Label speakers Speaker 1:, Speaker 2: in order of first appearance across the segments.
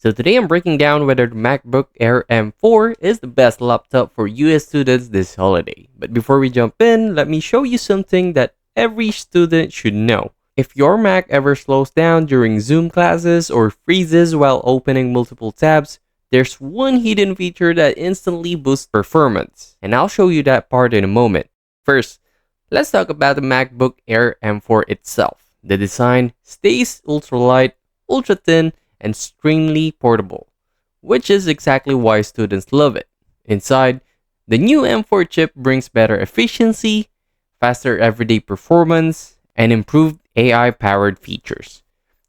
Speaker 1: So today I'm breaking down whether the MacBook Air M4 is the best laptop for US students this holiday. But before we jump in, let me show you something that every student should know. If your Mac ever slows down during Zoom classes or freezes while opening multiple tabs, there's one hidden feature that instantly boosts performance, and I'll show you that part in a moment. First, let's talk about the MacBook Air M4 itself. The design stays ultra light, ultra thin, and extremely portable, which is exactly why students love it. Inside, the new M4 chip brings better efficiency, faster everyday performance, and improved AI-powered features,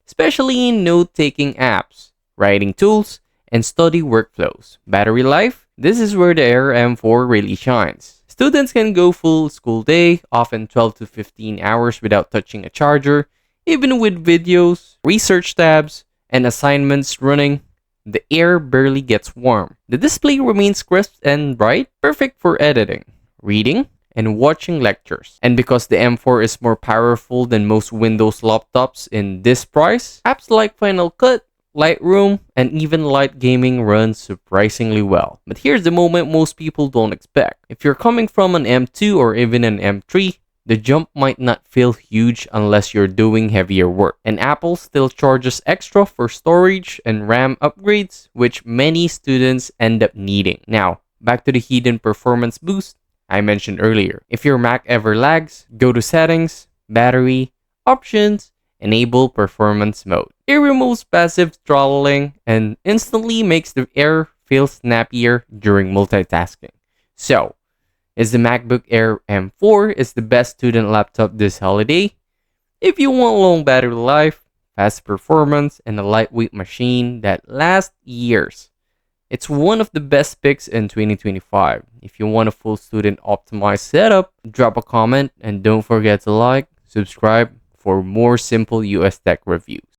Speaker 1: especially in note-taking apps, writing tools, and study workflows. Battery life? This is where the Air M4 really shines. Students can go full school day, often 12 to 15 hours without touching a charger, even with videos, research tabs, and assignments running. The Air barely gets warm. The display remains crisp and bright, perfect for editing, reading, and watching lectures. And because the M4 is more powerful than most Windows laptops in this price, apps like Final Cut, Lightroom, and even light gaming run surprisingly well. But here's the moment most people don't expect. If you're coming from an M2 or even an M3, the jump might not feel huge unless you're doing heavier work. And Apple still charges extra for storage and RAM upgrades, which many students end up needing. Now, back to the hidden performance boost I mentioned earlier. If your Mac ever lags, go to Settings, Battery, Options, Enable Performance Mode. It removes passive throttling and instantly makes the Air feel snappier during multitasking. So, is the MacBook Air M4 is the best student laptop this holiday? If you want long battery life, fast performance, and a lightweight machine that lasts years, it's one of the best picks in 2025. If you want a full student optimized setup, drop a comment and don't forget to like, subscribe for more simple US tech reviews.